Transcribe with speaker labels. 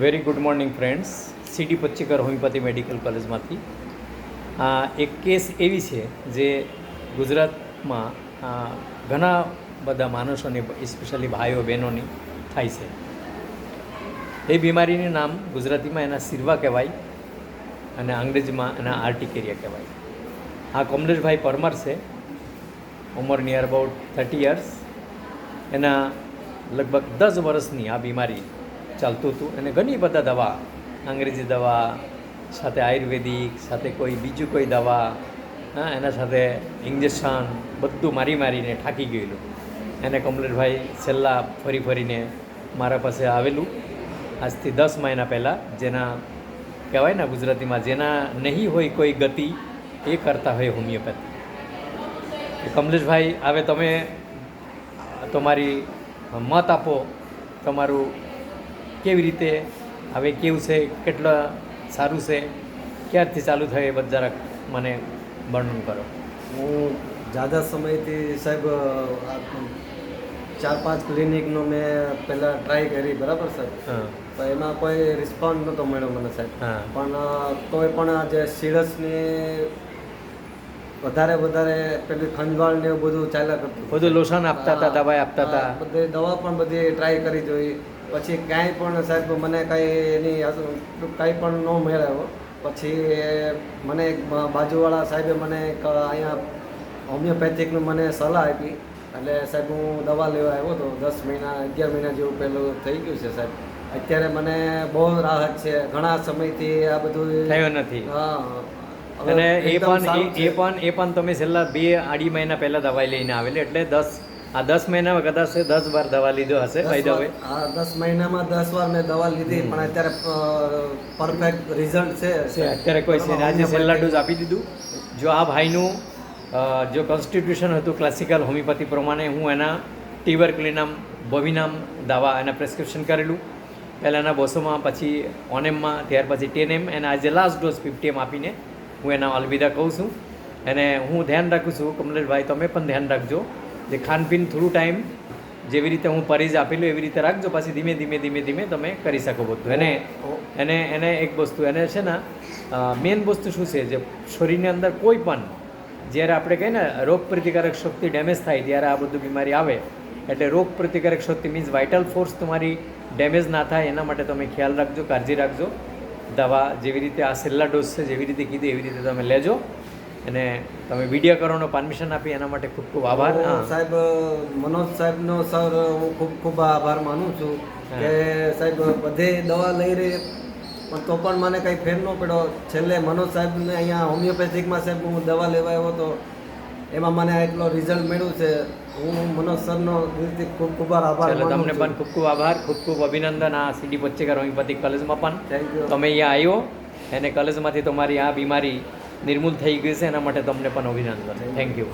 Speaker 1: Very good morning friends. CD Pachchikar homeopathy medical કોલેજમાંથી આ એક કેસ એવી છે જે ગુજરાતમાં ઘણા બધા માણસોને સ્પેશિયલી ભાઈઓ બહેનોની થાય છે. એ બીમારીનું નામ ગુજરાતીમાં એના સિરવા કહેવાય અને અંગ્રેજીમાં એના આર્ટિકેરિયા કહેવાય. આ કમલેશભાઈ પરમાર છે, ઉંમર નિયર અબાઉટ 30 યર્સ. એના લગભગ 10 વર્ષની આ બીમારી ચાલતું હતું અને ઘણી બધા દવા, અંગ્રેજી દવા સાથે આયુર્વેદિક સાથે કોઈ બીજું કોઈ દવા, એના સાથે ઇન્જેક્શન બધું મારીને થાકી ગયેલું. એને કમલેશભાઈ છેલ્લા ફરીને મારા પાસે આવેલું આજથી 10 મહિના પહેલાં. જેના કહેવાય ને ગુજરાતીમાં, જેના નહીં હોય કોઈ ગતિ એ કરતા હોય હોમિયોપેથી. કમલેશભાઈ, હવે તમે તમારી મત આપો, તમારું કેવી રીતે હવે કેવું છે, કેટલા સારું છે, ક્યારથી ચાલુ થાય એ બધા જરાક મને વર્ણન કરો.
Speaker 2: હું જ્યાદા સમયથી સાહેબ 4-5 ક્લિનિકનો મેં પહેલાં ટ્રાય કરી, બરાબર સાહેબ. પણ એમાં કોઈ રિસ્પોન્સ નહોતો મળ્યો મને સાહેબ. પણ તોય પણ આ જે સિરસની વધારે પેલી ખંજવાળ ને એવું બધું ચાલ્યા કરતું,
Speaker 1: બધું લોશન આપતા હતા, દવા આપતા હતા,
Speaker 2: બધી દવા પણ બધી ટ્રાય કરી જોઈ. પછી કાંઈ પણ સાહેબ મને કાંઈ એની કાંઈ પણ ન મળ્યો. પછી મને એક બાજુવાળા સાહેબે મને એક અહીંયા હોમિયોપેથિકનું મને સલાહ આપી. એટલે સાહેબ હું દવા લેવા આવ્યો હતો. 10 મહિના 11 મહિના જેવું પહેલું થઈ ગયું છે સાહેબ. અત્યારે મને બહુ રાહત છે. ઘણા સમયથી આ બધું
Speaker 1: થયો નથી.
Speaker 2: હા,
Speaker 1: અને એ પણ તમે છેલ્લા 2-2.5 મહિના પહેલાં દવાઈ લઈને આવેલી, એટલે 10 મહિનામાં કદાચ 10 વાર દવા લીધો હશે. બાય ધ વે,
Speaker 2: હા, 10 મહિનામાં 10 વાર મેં દવા લીધી, પણ અત્યારે પરફેક્ટ રિઝલ્ટ છે.
Speaker 1: અત્યારે કોઈ છે. આજે છેલ્લા ડોઝ આપી દીધું. જો આ ભાઈનું જો કોન્સ્ટિટ્યુશન હતું ક્લાસિકલ હોમિયોપેથી પ્રમાણે, હું એના ટીવરક્લિનામ બોવિનામ દવા એના પ્રેસ્ક્રિપ્શન કરેલું. પહેલાં એના 200માં, પછી ઓનેમમાં, ત્યાર પછી 10 એમ, અને આજે લાસ્ટ ડોઝ 50 એમ આપીને હું એના અલવિદા કહું છું. અને હું ધ્યાન રાખું છું, કમલેશભાઈ તમે પણ ધ્યાન રાખજો. જે ખાનપીન થોડું ટાઈમ જેવી રીતે હું પરેજ આપેલું એવી રીતે રાખજો. પછી ધીમે તમે કરી શકો બધું. એને એક વસ્તુ, એને છે ને મેઇન વસ્તુ શું છે, જે શરીરની અંદર કોઈ પણ જ્યારે આપણે કહીએ ને રોગ પ્રતિકારક શક્તિ ડેમેજ થાય ત્યારે આ બધું બીમારી આવે. એટલે રોગ પ્રતિકારક શક્તિ મીન્સ વાઇટલ ફોર્સ તમારી ડેમેજ ના થાય એના માટે તમે ખ્યાલ રાખજો, કાળજી રાખજો. દવા જેવી રીતે આ છેલ્લા ડોઝ છે જેવી રીતે કીધી એવી રીતે તમે લેજો. અને તમે વિડીયો કરવાનો પરમિશન આપી એના માટે ખૂબ ખૂબ આભાર.
Speaker 2: સાહેબ, મનોજ સાહેબનો સર હું ખૂબ આભાર માનું છું કે સાહેબ બધે દવા લઈ રહી પણ તો પણ મને કંઈ ફેર ન પડ્યો. છેલ્લે મનોજ સાહેબને અહીંયા હોમિયોપેથિકમાં સાહેબ હું દવા લેવા આવ્યો હતો, એમાં મને એટલો રિઝલ્ટ મળ્યું છે. હું મનોજ સરનો દિલથી ખૂબ આભાર માનું છું.
Speaker 1: તમને પણ ખૂબ આભાર, ખૂબ અભિનંદન. આ સીડી પચ્ચીકર હોમિયોપેથિક કોલેજમાં પણ
Speaker 2: થેન્ક યુ.
Speaker 1: તમે અહીંયા આવ્યો અને કોલેજમાંથી તમારી આ બીમારી નિર્મૂલ થઈ ગઈ છે, એના માટે તમને પણ અભિનંદન. Thank you.